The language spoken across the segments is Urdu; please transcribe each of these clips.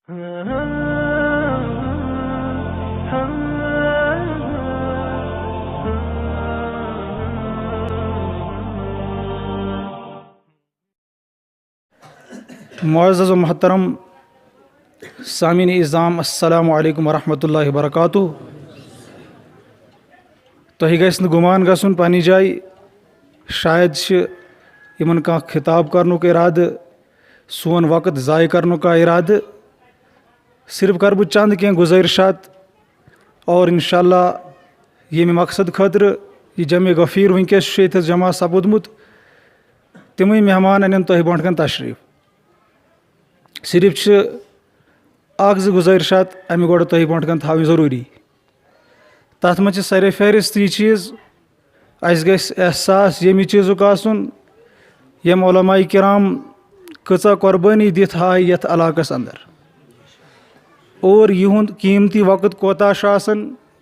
معزز و محترم سامعین اعظام، السلام علیکم ورحمۃ اللہ وبرکاتہ. تۄہہِ گژھِ نہٕ گُمان گژھُن پنٛنہِ جایہِ شاید چھِ یِمن کانٛہہ خطاب کرنُک اِرادٕ، سون وقت ضایع کرنُک کانٛہہ اِرادٕ. صرف کَرٕ بہٕ چنٛد کینٛہہ گُزٲرِشات اور اِنشاء اللہ ییٚمہِ مقصد خٲطرٕ یہِ جمع غفیٖر وٕنکٮ۪س چھُ ییٚتٮ۪تھ جمع سپُدمُت تِمٕے مہمان اَنن تۄہہِ برونٛٹھ کَنۍ تشریٖف. صرف چھِ اَکھ زٕ گُزٲرِشات اَمہِ گۄڈٕ تۄہہِ برونٛٹھ کَنۍ تھاوٕنۍ ضروٗری. تَتھ منٛز چھِ سرِ فہرست یہِ چیٖز اَسہِ گژھِ احساس ییٚمہِ چیٖزُک آسُن یِم علماء کرام کۭژاہ قۄربٲنی دِتھ آیہِ یَتھ علاقَس اَندر اور یِہُنٛد قیٖمتی وقت کوتاہ چھُ آسان.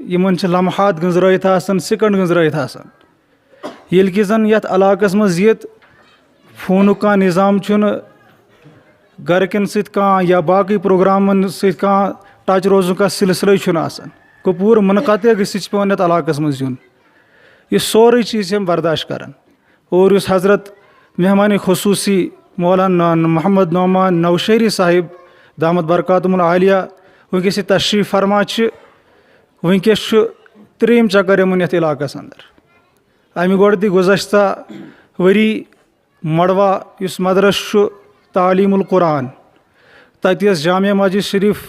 یِمن چھِ لمحات گٔنٛزرٲیِتھ آسان، سٮ۪کنٛڈ گٔنٛزرٲیِتھ آسان. ییٚلہِ کہِ زَن یَتھ علاقَس منٛز یِتھ فونُک کانٛہہ نِظام چھُنہٕ، گرِکٮ۪ن سۭتۍ کانٛہہ یا باقٕے پروگرامن سۭتۍ کانٛہہ ٹچ روزُن کانٛہہ سِلسِلے چھُنہٕ آسان. کپوٗر مُنقطع گٔژھِتھ چھِ پیٚوان یَتھ علاقَس منٛز یُن. یہِ سورُے چیٖز چھِ یِم برداشت کران. اور یُس حضرت مہمان خصوٗصی مولانا محمد نعمان نوشہری صاحب دامت برکاتہم العالیہ وٕنکٮ۪س یہِ تشریٖف فرما چھِ، وٕنکٮ۪س چھُ 3یِم چکر یِمن یَتھ علاقَس اَندر. اَمہِ گۄڈٕ تہِ گُزشتہ ؤری مڑوا یُس مدرس چھُ تعلیٖم القرآن، تَتہِ یۄس جامعہ مسجد شریٖف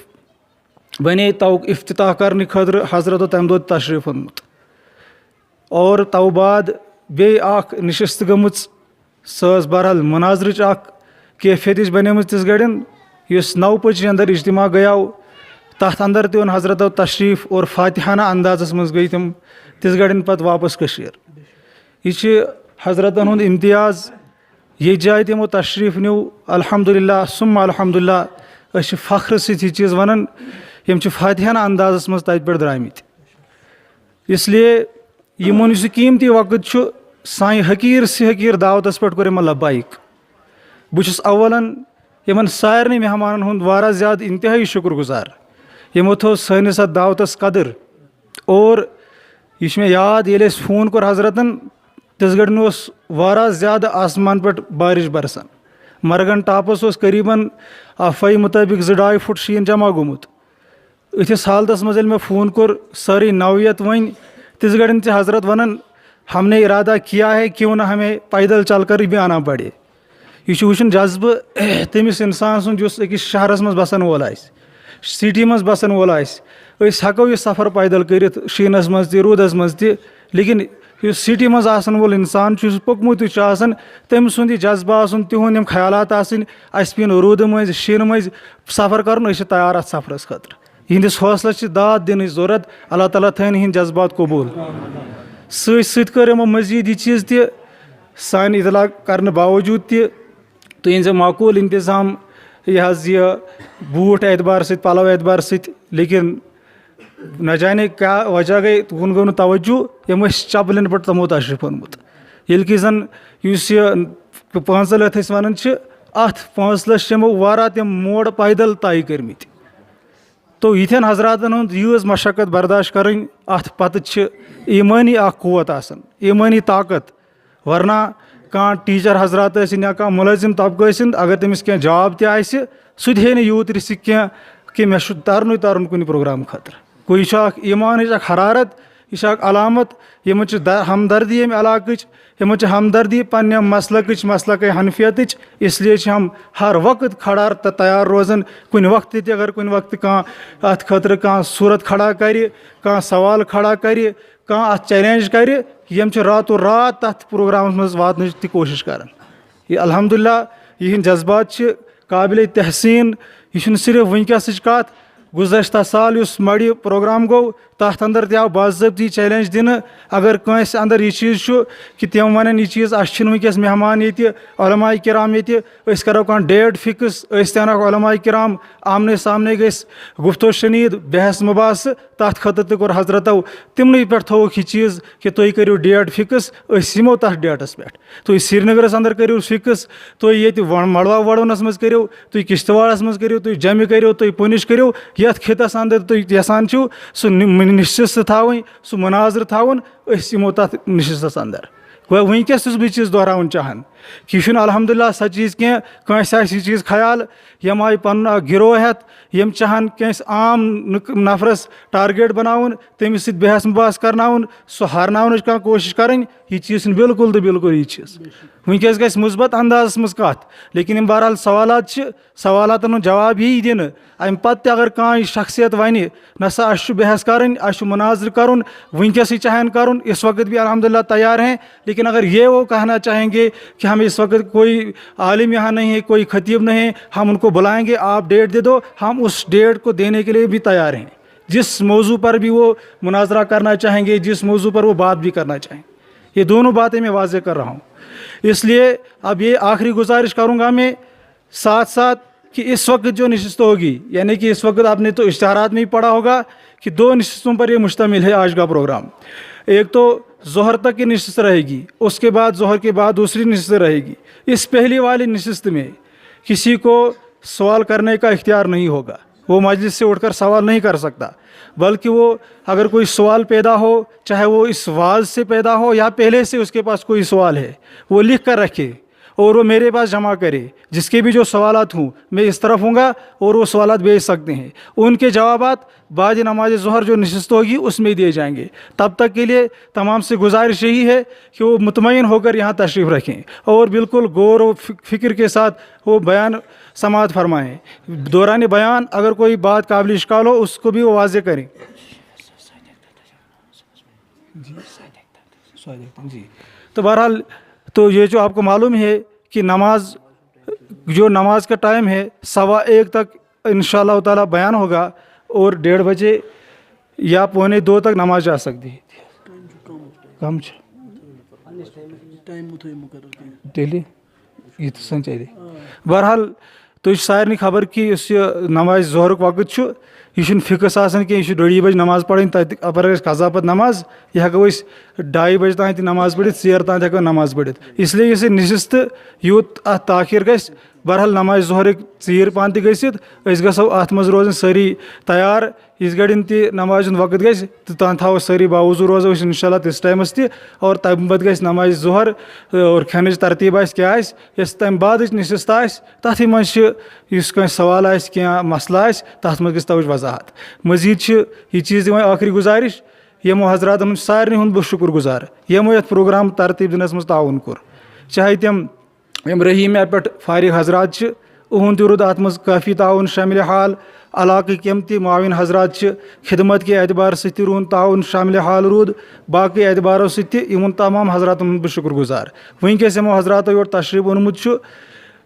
بنے تَوُک افتتاح کرنہٕ خٲطرٕ حضرتو تَمہِ دۄہ تشریٖف اوٚنمُت. اور تو بعد بیٚیہِ اکھ نِشست گٔمٕژ، سۄ ٲس بہرحال مُناظرٕچ اکھ کیفیتٕچ بنیمٕژ تِژھ گرٮ۪ن یُس 9/5 اندر اجتماع گٔیاو. تَتھ اندر تہِ اوٚن حضرتو تشریٖف اور فاتحانہ اندازس منٛز گٔیے تِم تِژھ گرٮ۪ن پتہٕ واپس کٔشیٖر. یہِ چھِ حضرتن ہُنٛد امتیاز. ییٚتہِ جایہِ تِمو تشریٖف نیوٗ الحمدُاللہ ثُمّ الحمدُاللہ، أسۍ چھِ فخرٕ سۭتۍ یہِ چیٖز ونان یِم چھِ فاتحانہ اندازس منٛز تتہِ پٮ۪ٹھ درٛامٕتۍ. اسلیے یِمن یُس یہِ قیٖمتی وقت چھُ سانہِ حقیٖر سے حقیٖر دعوتس پٮ۪ٹھ کوٚر یِمن لبیک. بہٕ چھُس اولن یِمن سارنٕے مہمانن ہُنٛد واریاہ زیادٕ انتہٲیی شُکر گُزار. یِمو تھوٚو سٲنِس اتھ دعوتس قدٕر. اور یہِ چھُ مےٚ یاد ییٚلہِ اَسہِ فون کوٚر حضرتن تِژھ گرٮ۪ن اوس واریاہ زیادٕ آسمان پٮ۪ٹھ بارِش برسان. مرگن ٹاپس اوس قریٖبن آفٲیی مُطٲبق 2-2.5 فُٹ شیٖن جمع گوٚمُت. أتھِس حالتس منٛز ییٚلہِ مےٚ فون کوٚر سٲرٕے نوعیت وۄنۍ تِژھ گرٮ۪ن تہِ حضرت ونان ہم نے ارادہ کیا ہے کیوں نہ ہمیں پیدل چل کر بھی آنا پڑے. یہِ چھُ وٕچھُن جذبہٕ تٔمِس انسان سُنٛد یُس أکِس شہرس منٛز بسن وول آسہِ، سٹی منٛز بسن وول آسہِ. أسۍ ہٮ۪کو یہِ سفر پیدل کٔرِتھ شیٖنس منٛز تہِ روٗدس منٛز تہِ، لیکن یُس سٹی منٛز آسن وول انسان چھُ، یُس پوٚکمُتٕے چھُ آسان، تٔمۍ سُنٛد یہِ جذبہٕ آسُن، تِہُنٛد یِم خیالات آسٕنۍ اَسہِ پیٚیہِ نہٕ روٗدٕ مٔنٛزۍ شیٖنہٕ مٔنٛزۍ سفر کرُن، أسۍ چھِ تیار اتھ سفرس خٲطرٕ. یِہنٛدِس حوصلس چھِ داد دِنٕچ ضروٗرت. اللہ تعالیٰ تھٲیِن یِہنٛدۍ جذبات قبوٗل. سۭتۍ سۭتۍ کٔر یِمو مٔزیٖد یہِ چیٖز تہِ سانہِ اطلاع کرنہٕ باوجوٗد تہِ تُہۍ أنۍزیو معقوٗل انتظام یہِ حظ یہِ بوٗٹھ اعتبار سۭتۍ، پلو اعتبار سۭتۍ. لیکن نہ جانے کیٛاہ وجہ گٔے تُہُنٛد گوٚو نہٕ توجوٗ، یِم ٲسۍ چپلٮ۪ن پٮ۪ٹھ تِمو تشریٖف اوٚنمُت. ییٚلہِ کہِ زن یُس یہِ پانٛژل أسۍ ونان چھِ، اتھ پانٛژلس چھِ یِمو واریاہ تِم موڈ پیدل طے کٔرمٕتۍ. تو یِتھٮ۪ن حضراتن ہُنٛد یۭژ مشقت برداشت کرٕنۍ، اتھ پتہٕ چھِ ایٖمٲنی اکھ قوت آسان، ایٖمٲنی طاقت. ورنہ کانٛہہ ٹیٖچر حضرات ٲسِنۍ یا کانٛہہ مُلٲزِم طبقہٕ ٲسِنۍ، اگر تٔمِس کینٛہہ جاب تہِ آسہِ سُہ تہِ ہے نہٕ یوٗت رِسک کینٛہہ کہِ مےٚ چھُ ترُن کُنہِ پروگرام خٲطرٕ. گوٚو یہِ چھُ اکھ ایٖمانٕچ اکھ حرارت، یہِ چھِ اکھ علامت. یِمن چھِ ہمدردی ییٚمہِ علاقٕچ، یِمن چھِ ہمدردی پننہِ مسلکٕچ، مسلکے حنفیتٕچ. اسلیے چھِ ہم ہر وقت کھڑا تہٕ تیار روزان. کُنہِ وقتہٕ تہِ اگر کُنہِ وقتہٕ کانٛہہ اتھ خٲطرٕ کانٛہہ صوٗرت کھڑا کرِ، کانٛہہ سوال کھڑا کرِ، کانٛہہ اتھ چیلینج کرِ، یِم چھِ راتو رات تتھ پروگرامس منٛز واتنٕچ تہِ کوٗشش کران. یہِ الحمدُاللہ یِہنٛدۍ جذبات چھِ قابلِ تحسیٖن. یہِ چھُنہٕ صرف وٕنکٮ۪سٕچ کتھ، گزشتہ سال اس مڑِ پروگرام گو تَتھ اندر تہِ آو باضٲبطی چیلنج دِنہٕ اگر کٲنٛسہِ اندر یہِ چیٖز چھُ کہِ تِم وَنن یہِ چیٖز اَسہِ چھِنہٕ وٕنکٮ۪س مہمان ییٚتہِ علماء کرام ییٚتہِ أسۍ کَرو کانٛہہ ڈیٹ فِکٕس أسۍ تہِ اَنکھ علماء کرام آمنے سامنے گٔژھۍ گفتو شنیٖد بحث مباحثہٕ تَتھ خٲطرٕ تہِ کوٚر حضرتو تِمنٕے پٮ۪ٹھ تھووُکھ یہِ چیٖز کہِ تُہۍ کٔرِو ڈیٹ فِکٕس أسۍ یِمو تَتھ ڈیٹَس پٮ۪ٹھ تُہۍ سرینگرَس اندر کٔرِو فِکٕس تُہۍ ییٚتہِ مڑوا وڑوٗنَس منٛز کٔرِو تُہۍ کِشتواڑَس منٛز کٔرِو تُہۍ جَمہِ کٔرِو تُہۍ پُنِچ کٔرِو یَتھ خطس اندر تُہۍ یَژھان چھِو سُہ نِشستہٕ تھاوٕنۍ سُہ مُناظرٕ تھاوُن أسۍ یِمو تَتھ نِشستَس اندر گوٚو وٕنکٮ۪س چھُس بہٕ یہِ چیٖز دۄہراوُن چاہان کہِ یہِ چھُنہٕ الحمدُاللہ سۄ چیٖز کینٛہہ کٲنٛسہِ آسہِ یہِ چیٖز خیال یِم آیہِ پَنُن اکھ گروہ ہٮ۪تھ یِم چاہن کٲنٛسہِ عام نفرس ٹارگیٹ بناوُن تٔمِس سۭتۍ بحث مباحث کرناوُن سُہ ہارناونٕچ کانٛہہ کوٗشِش کَرٕنۍ یہِ چیٖز چھُنہٕ بالکل تہٕ بالکل یہِ چیٖز وٕنکٮ۪س گژھِ مثبت اندازس منٛز کتھ لیکن یِم بہرحال سوالات چھِ سوالاتن ہُنٛد جواب یی دِنہٕ امہِ پتہٕ تہِ اگر کانٛہہ یہِ شخصیت ونہِ نہ سا اَسہِ چھُ بحث کرٕنۍ اَسہِ چھُ مُناظرٕ کرُن وٕنکٮ۪سٕے چاہن کرُن اس وقت بھی الحمدللہ تیار ہیں لیکن اگر یہ وہ کہنا چاہیں گے کہ ہم اس وقت کوئی عالم یہاں نہیں ہے کوئی خطیب نہیں ہے ہم ان کو بلائیں گے آپ ڈیٹ دے دو ہم اس ڈیٹ کو دینے کے لیے بھی تیار ہیں جس موضوع پر بھی وہ مناظرہ کرنا چاہیں گے جس موضوع پر وہ بات بھی کرنا چاہیں یہ دونوں باتیں میں واضح کر رہا ہوں اس لیے اب یہ آخری گزارش کروں گا میں ساتھ ساتھ کہ اس وقت جو نشست ہوگی یعنی کہ اس وقت آپ نے تو اشتہارات میں ہی پڑھا ہوگا کہ 2 نشستوں پر یہ مشتمل ہے آج کا پروگرام ایک تو ظہر تک کی نشست رہے گی اس کے بعد ظہر کے بعد دوسری نشست رہے گی اس پہلی والی نشست میں کسی کو سوال کرنے کا اختیار نہیں ہوگا وہ مجلس سے اٹھ کر سوال نہیں کر سکتا بلکہ وہ اگر کوئی سوال پیدا ہو چاہے وہ اس واعظ سے پیدا ہو یا پہلے سے اس کے پاس کوئی سوال ہے وہ لکھ کر رکھے اور وہ میرے پاس جمع کرے جس کے بھی جو سوالات ہوں میں اس طرف ہوں گا اور وہ سوالات بھیج سکتے ہیں ان کے جوابات بعد نماز ظہر جو نشست ہوگی اس میں دیے جائیں گے تب تک کے لیے تمام سے گزارش یہی ہے کہ وہ مطمئن ہو کر یہاں تشریف رکھیں اور بالکل غور و فکر کے ساتھ وہ بیان سماعت فرمائیں دوران بیان اگر کوئی بات قابل اشکال ہو اس کو بھی وہ واضح کریں جی تو بہرحال تو یہ جو آپ کو معلوم ہے کہ نماز کا ٹائم ہے 1:15 تک انشاءاللہ تعالیٰ بیان ہوگا اور 1:30 بجے یا 1:45 تک نماز جا سکتی ہے کم ڈیلی یہ تو سن چاہیے بہرحال تو سارے خبر کہ اس نماز ظہر وقت یہ فکس آسان کہ یہ 2:30 بجے نماز پڑھیں تک اپر قضا پتہ نماز یہ ہٮ۪کو أسۍ 2:30 بجے تام تہِ نماز پٔرِتھ 4 تام ہٮ۪کو نماز پٔرِتھ اس لیے یُس یہِ نشست یوٗت اَتھ تاخیر گژھِ بہرحال نماز ظہر ژیٖر پہن تہِ گٔژھِتھ أسۍ گژھو اَتھ منٛز روزٕنۍ سٲری تیار یِژ گرٮ۪ن تہِ نمازِ ہُنٛد وقت گژھِ تہٕ تانۍ تھاوو سٲری باوضوٗ روزو أسۍ انشاءاللہ تِس ٹایمَس تہِ اور تَمہِ پَتہٕ گژھِ نماز ظہر اور کھٮ۪نٕچ ترتیٖب آسہِ کیٛاہ آسہِ یۄس تَمہِ بعدٕچ نشست آسہِ تَتھٕے منٛز چھِ یُس کٲنٛسہِ سوال آسہِ کینٛہہ مسلہٕ آسہِ تَتھ منٛز گژھِ تَوٕچ وضاحت مٔزیٖد چھِ یہِ چیٖز دِوان ٲخری گُزارِش یِمو حضراتن ہُنٛد سارنٕے ہُنٛد بہٕ شُکر گُزار یِمو یَتھ پروگرام ترتیٖب دِنَس منٛز تعاوُن کوٚر چاہے تِم یِم رحیٖم پٮ۪ٹھ فارغ حضرات چھِ اُہُنٛد تہِ روٗد اَتھ منٛز کٲفی تعاوُن شاملِ حال علاقٕکۍ یِم تہِ معاوِن حضرات چھِ خدمت کہِ اعتبار سۭتۍ تہِ روٗد تعاوُن شاملِ حال روٗد باقٕے اعتبارو سۭتۍ تہِ یِمن تمام حضراتن ہُنٛد بہٕ شُکر گُزار وٕنکٮ۪س یِمو حضراتو یور تشریٖف اوٚنمُت چھُ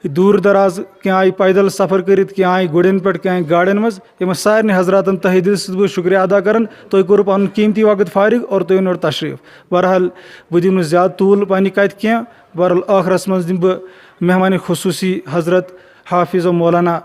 دوٗر دراز کینٛہہ آیہِ پیدل سفر کٔرِتھ کینٛہہ آیہِ گُرٮ۪ن پٮ۪ٹھ کینٛہہ آیہِ گاڑٮ۪ن منٛز یِمن سارنٕے حضراتن تہہِ دِل سۭتۍ بہٕ شُکریہ ادا کران تُہۍ کوٚروٕ پنُن قیٖمتی وقت فارغ اور تُہۍ أنِو یور تشریٖف بہرحال بہٕ دِمہٕ نہٕ زیادٕ طوٗل پننہِ کتھِ کینٛہہ بہرحال ٲخرس منٛز دِمہٕ بہٕ مہمان خصوٗصی حضرت حافظ و مولانا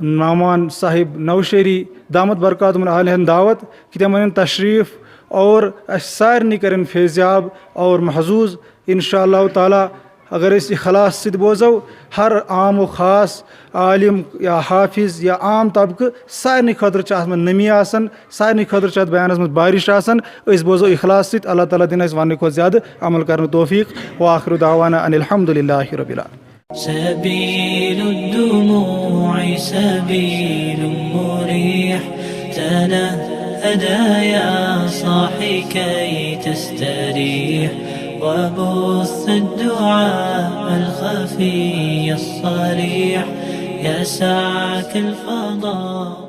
نعمان صاحب نوشیری دامت برکاتہم عالیہ ہن دعوت کہ تِم انن تشریٖف اور اسہِ سارنٕے کرن فیضیاب اور محظوظ انشاء اللہ تعالیٰ اگر أسۍ اخلاص سۭتۍ بوزو ہر عام و خاص عالم یا حافظ یا عام طبقہٕ سارنٕے خٲطرٕ چھِ اتھ منٛز نمی آسان سارنٕے خٲطرٕ چھِ اتھ بیانس منٛز بارش آسان أسۍ بوزو اخلاص سۭتۍ اللہ تعالیٰ دِنۍ اَسہِ وننہٕ کھۄتہٕ زیادٕ عمل کرنُک توفیٖق وآخر دعوانا ان الحمد للہ رب العالمین سبيل الدموع سبيل مريح تنهدى يا صاحي كي تستريح وبث الدعاء الخفي الصريح يسعك الفضاء